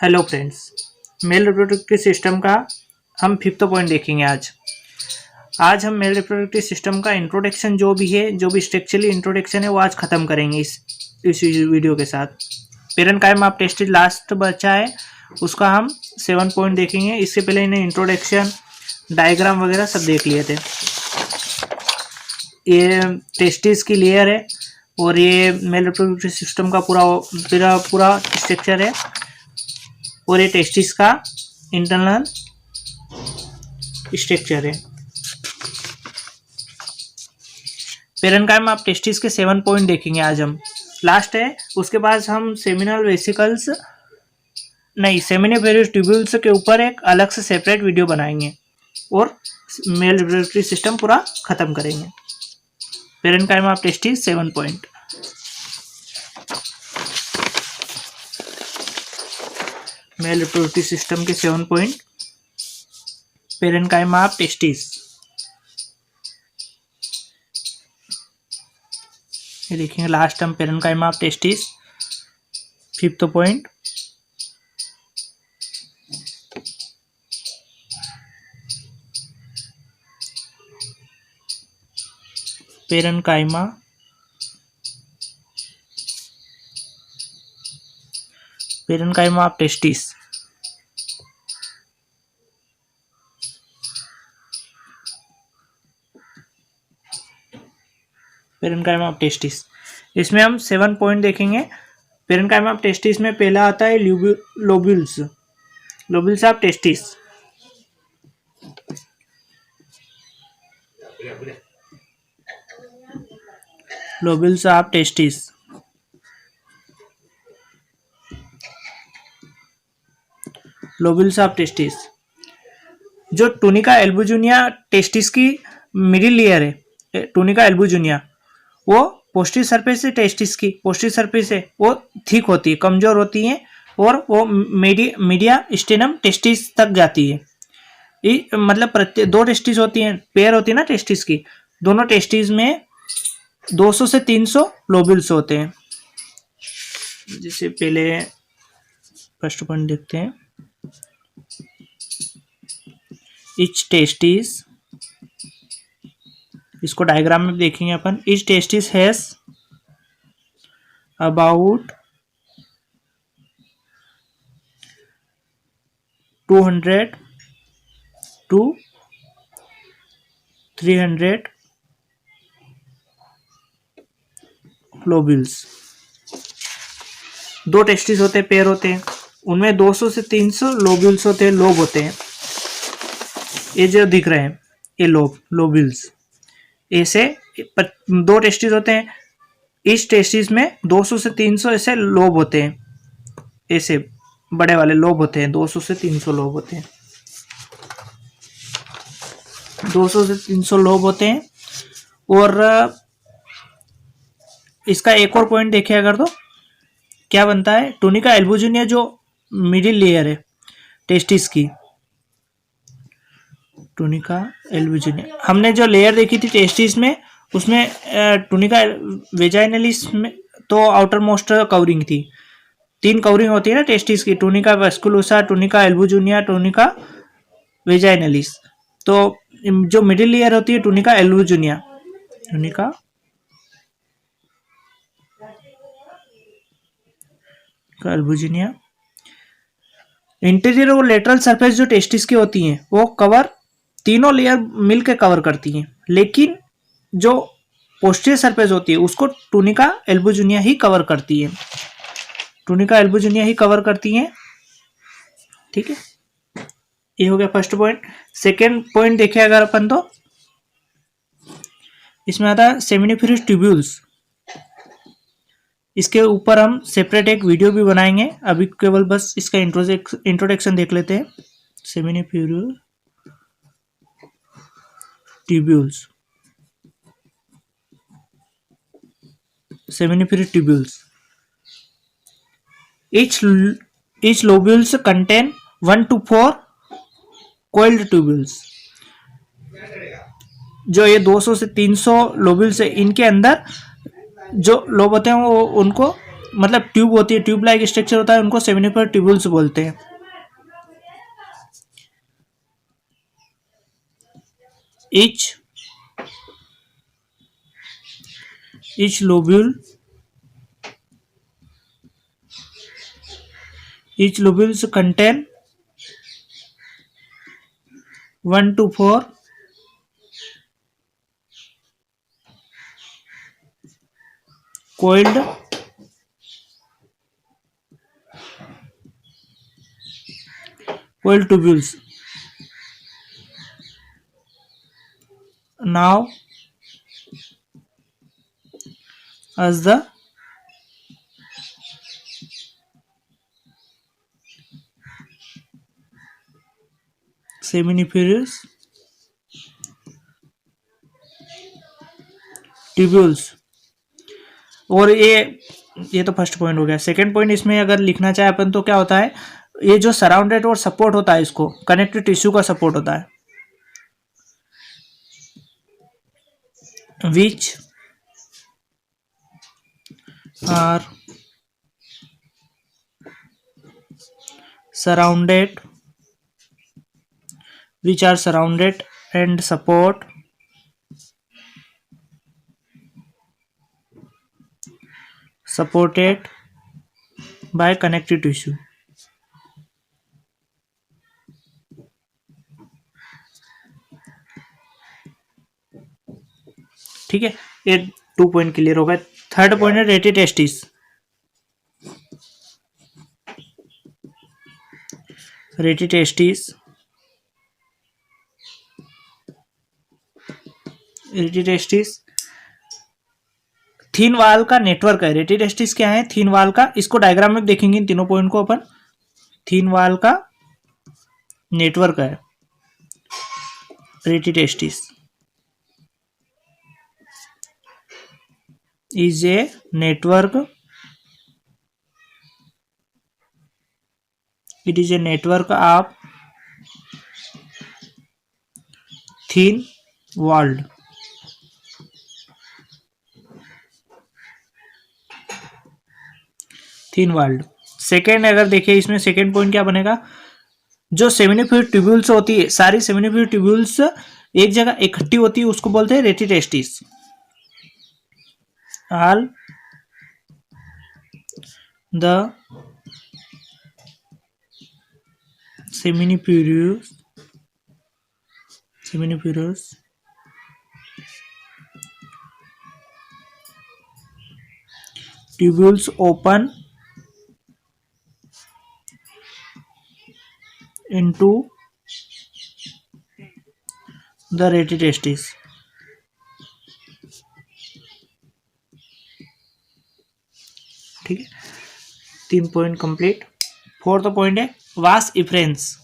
Hello friends, male reproductive system का हम fifth point देखेंगे। आज हम मेल रिप्रोडक्टिव सिस्टम का इंट्रोडक्शन जो भी स्ट्रक्चरली इंट्रोडक्शन है वो आज ख़त्म करेंगे इस वीडियो के साथ। पेरेंट कायम आप टेस्टेड लास्ट बचा है, उसका हम 7 पॉइंट देखेंगे। इससे पहले इन्हें इंट्रोडक्शन डायग्राम वगैरह सब देख लिए थे। ये टेस्टिस की लेयर है और ये मेल रिप्रोडक्टिव सिस्टम का पूरा स्ट्रक्चर है और ये टेस्टिस का इंटरनल स्ट्रक्चर है। पेरेन्काइमा आप टेस्टिस के 7 पॉइंट देखेंगे आज हम। लास्ट है, उसके बाद हम सेमिनिफेरस ट्यूब्यूल्स के ऊपर एक अलग से सेपरेट वीडियो बनाएंगे और मेल रिप्रोडक्टिव सिस्टम पूरा खत्म करेंगे। पेरेन्काइमा आप testis 7 point. Male reproductive system के 7 पॉइंट। Parenchyma of testis. ये देखेंगे लास्ट हम parenchyma of testis 5th point. Parenchyma of testis. Parenchyma of testis, इसमें हम 7 पॉइंट देखेंगे। पेरेन्काइमा ऑफ टेस्टिस में पहला आता है lobules of testis. Lobules of testis. Lobules of testis जो टूनिका एल्बुजिनिया टेस्टिस की मिडिल लेयर है। टूनिका एल्बुजिनिया वो पोस्टीरियर सरफेस से टेस्टिस की पोस्टीरियर सरफेस है वो थिक होती है, कमजोर होती है और वो मीडिया स्टेनम टेस्टिस तक जाती है। मतलब प्रत्येक 2 टेस्टिस होती हैं, पेयर होती है ना टेस्टिस की। दोनों टेस्टिस में 200 से 300 लोब्यूल्स होते हैं। जैसे पहले फर्स्ट पॉइंट देखते हैं। इच टेस्टिस, इसको डायग्राम में देखेंगे अपन। Each testis has about 200 to 300 lobules. 2 testis होते हैं, पेयर होते हैं, उनमें 200 से 300 लोब्यूल्स होते हैं, लोब होते हैं। ये जो दिख रहे हैं ये लोब्यूल्स। ऐसे 2 टेस्टिस होते हैं, इस टेस्टिस में 200 से 300 ऐसे लोब होते हैं। ऐसे बड़े वाले लोब होते हैं, 200 से 300 लोब होते हैं। 200 से 300 लोब होते हैं। और इसका एक और पॉइंट देखें अगर तो क्या बनता है। टूनिका एल्बुजिनिया जो मिडिल लेयर है टेस्टिस की, टूनिका एल्बुजिनिया हमने जो लेयर देखी थी टेस्टिस में, उसमें टूनिका वेजाइनलिस में तो आउटर मोस्ट कवरिंग थी। 3 कवरिंग होती है ना टेस्टिस की, tunica vasculosa, tunica albuginea, tunica vaginalis. तो जो मिडिल लेयर होती है tunica albuginea, tunica albuginea. Interior और लेटरल सरफेस जो टेस्टिस की होती हैं वो कवर तीनों लेयर मिलकर कवर करती हैं, लेकिन जो पोस्टीरियर सरफेस होती है उसको टूनिका एल्बुजिनिया ही कवर करती है। टूनिका एल्बुजिनिया ही कवर करती हैं। ठीक है, ये हो गया फर्स्ट पॉइंट। सेकेंड पॉइंट देखें अगर अपन तो इसमें आता है सेमिनिफेरस ट्यूब्यूल्स। इसके ऊपर हम सेपरेट एक वीडियो भी बनाएंगे, अभी केवल बस इसका इंट्रोडक्शन देख लेते हैं। Seminiferous tubules. Seminiferous tubules, each lobules contain 1 to 4 coiled tubules। जो ये 200 से 300 लोब्यूल्स है, इनके अंदर जो लोब होते हैं वो उनको मतलब ट्यूब होती है, ट्यूब लाइक स्ट्रक्चर होता है, उनको सेमिनिफर ट्यूबुल्स बोलते हैं। each each lobule each lobules contain 1 to 4 coiled tubules. Now as the seminiferous tubules। और ये तो फर्स्ट पॉइंट हो गया। सेकंड पॉइंट इसमें अगर लिखना चाहे अपन तो क्या होता है, ये जो सराउंडेड और सपोर्ट होता है, इसको कनेक्टिव टिश्यू का सपोर्ट होता है, which are surrounded and supported by connective tissue। ठीक है, ये 2 पॉइंट क्लियर हो गए। थर्ड पॉइंट है रेटिटेस्टिस। रेटिटेस्टिस थीन वाल का नेटवर्क है। रेटिटेस्टिस क्या है? थीन वाल का। इसको डायग्राम में देखेंगे इन तीनों पॉइंट को अपन। थीन वाल का नेटवर्क है rete testis. is a network, it is a network of thin walled second अगर देखिए इसमें सेकेंड पॉइंट क्या बनेगा, जो सेमिनिफ्यूज ट्यूब्यूल्स होती है, सारी सेमिनिफ्यूज ट्यूब्यूल्स एक जगह इकट्ठी होती है, उसको बोलते हैं rete testis. all the seminiferous tubules open into the rete testis. ठीक है, 3 पॉइंट कंप्लीट। फोर्थ पॉइंट है वास इफ्रेंस।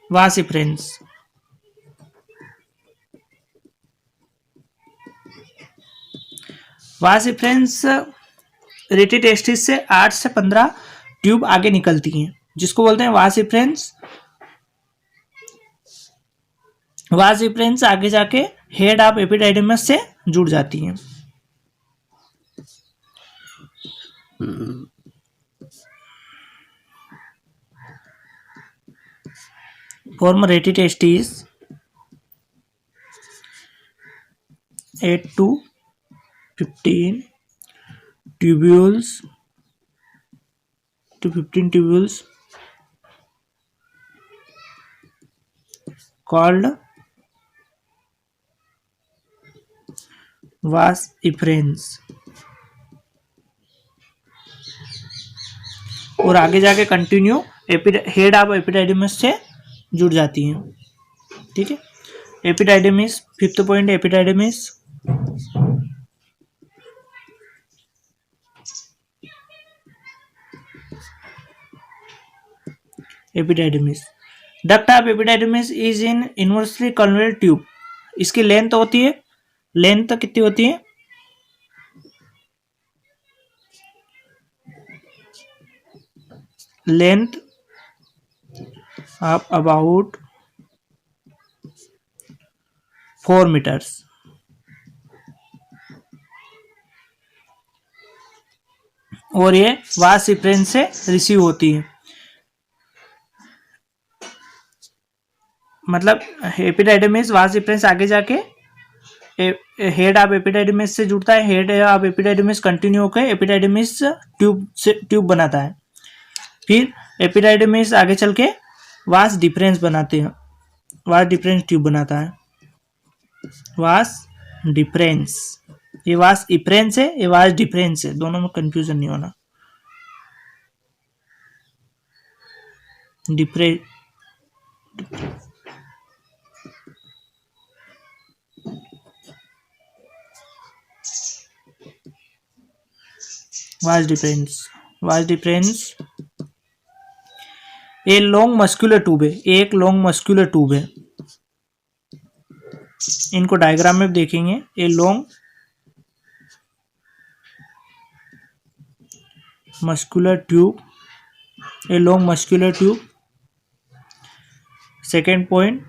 वास इफ्रेंस रेटिटेस्टिस से 8 से 15 ट्यूब आगे निकलती हैं, जिसको बोलते हैं वास इफ्रेंस। वास इफ्रेंस आगे जाके हेड ऑफ एपिडाइडिमस से जुड़ जाती हैं। Form rete testis 8 to 15 tubules called vas efferents, और आगे जाके कंटिन्यू हेड ऑफ एपिडाइडिमस से जुड़ जाती हैं। ठीक है, epididymis. Fifth point epididymis. Duct of epididymis is in inversely convex tube. इसकी लेंथ होती है, लेंथ कितनी होती है? Length of about 4 metres. और ये वास इफ्रेंस से रिसीव होती है। मतलब एपिडाइडमिस वास इफ्रेंस आगे जाके हेड ऑफ एपिडाइडमिस से जुड़ता है, हेड ऑफ एपिडाइडमिस कंटिन्यू होकर एपिडाइडमिस ट्यूब बनाता है। फिर एपिडाइडमिस आगे चल के वास डिफरेंस बनाते हैं, वास डिफरेंस ट्यूब बनाता है, वास डिफरेंस। ये वास इफ्रेंस है, ये वास डिफरेंस है, दोनों में कंफ्यूजन नहीं होना। डिफरेंस वास डिफरेंस ये लॉन्ग मस्कुलर ट्यूब है, एक लॉन्ग मस्कुलर ट्यूब है। इनको डायग्राम में देखेंगे। ये लॉन्ग मस्कुलर ट्यूब, ये long muscular tube. Second point,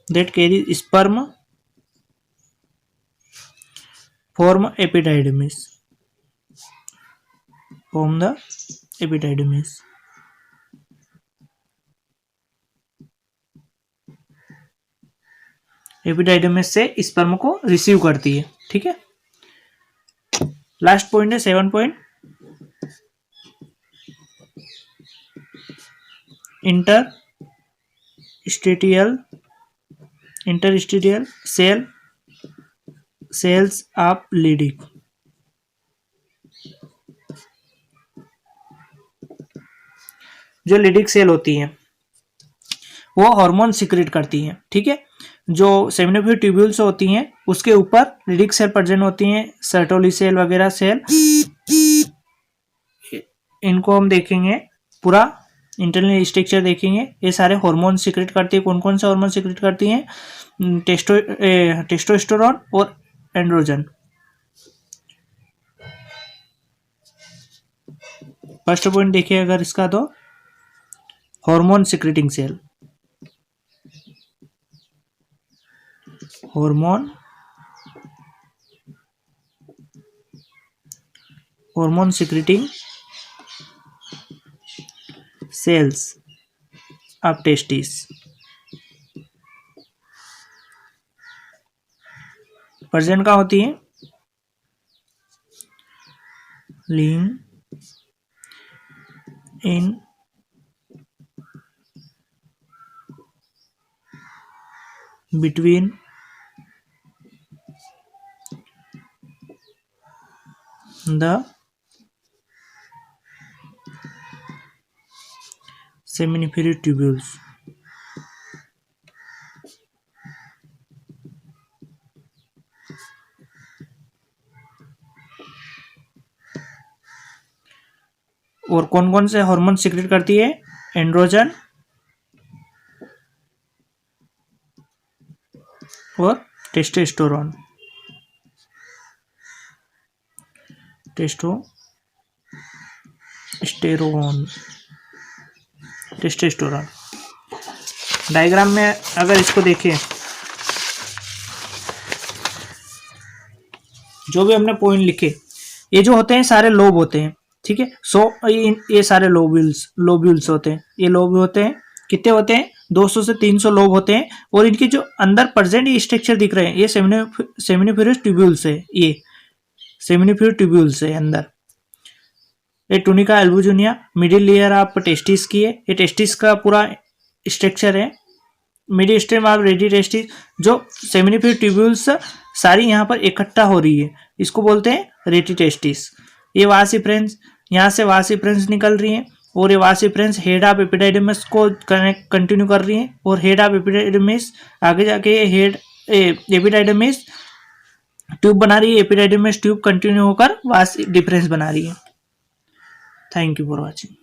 that carries sperm form the epididymis. Epididymis से स्पर्म को रिसीव करती है। ठीक है, लास्ट पॉइंट है 7 point, interstitial cells of leading. जो लीडिंग सेल होती है वो हार्मोन सिक्रेट करती हैं। ठीक है, जो सेमिनोफ्यूल ट्यूब्यूल्स होती हैं उसके ऊपर लीडिंग सेल प्रेजेंट होती हैं, सर्टोली सेल वगैरह सेल। इनको हम देखेंगे, पूरा इंटरनल स्ट्रक्चर देखेंगे। ये सारे हार्मोन सिक्रेट करती है। कौन कौन से हार्मोन सिक्रेट करती हैं? टेस्टोस्टेरोन और एंड्रोजन। फर्स्ट पॉइंट देखिए अगर इसका, तो hormone secreting cell, hormone secreting cells of testis. Present कहाँ होती है? Lying in between the seminiferous tubules। और कौन कौन से हार्मोन सिक्रेट करती है? एंड्रोजन और टेस्टोस्टेरोन। डायग्राम में अगर इसको देखें, जो भी हमने पॉइंट लिखे, ये जो होते हैं सारे लोब होते हैं। ठीक है, ये सारे लोब्यूल्स होते हैं। ये लोब होते हैं, कितने होते हैं? 200 से 300 लोब होते हैं। और इनके जो अंदर प्रेजेंट ये स्ट्रक्चर दिख रहे हैं, ये सेमिनिफेरस ट्यूब्यूल्स है। ये सेमिनिफेरस ट्यूब्यूल्स है अंदर। ये tunica albuginea middle layer of testis की है। ये टेस्टिस का पूरा स्ट्रक्चर है। Middle stem of ready testis, जो सेमिनिफेरस ट्यूब्यूल्स सारी यहाँ पर इकट्ठा हो रही है, इसको बोलते हैं रेटी टेस्टिस। ये वासिफ्रेंस, यहाँ से वासिफ्रेंस निकल रही है और ये वासिफ्रेंस हेड ऑफ एपिडाइडमिस को कंटिन्यू कर रही है। और हेड ऑफ एपिडाइडमिस आगे जाके हेड एपिडाइडमिस ट्यूब बना रही है। एपिडाइडमिस ट्यूब कंटिन्यू होकर वास डिफरेंस बना रही है। Thank you for watching.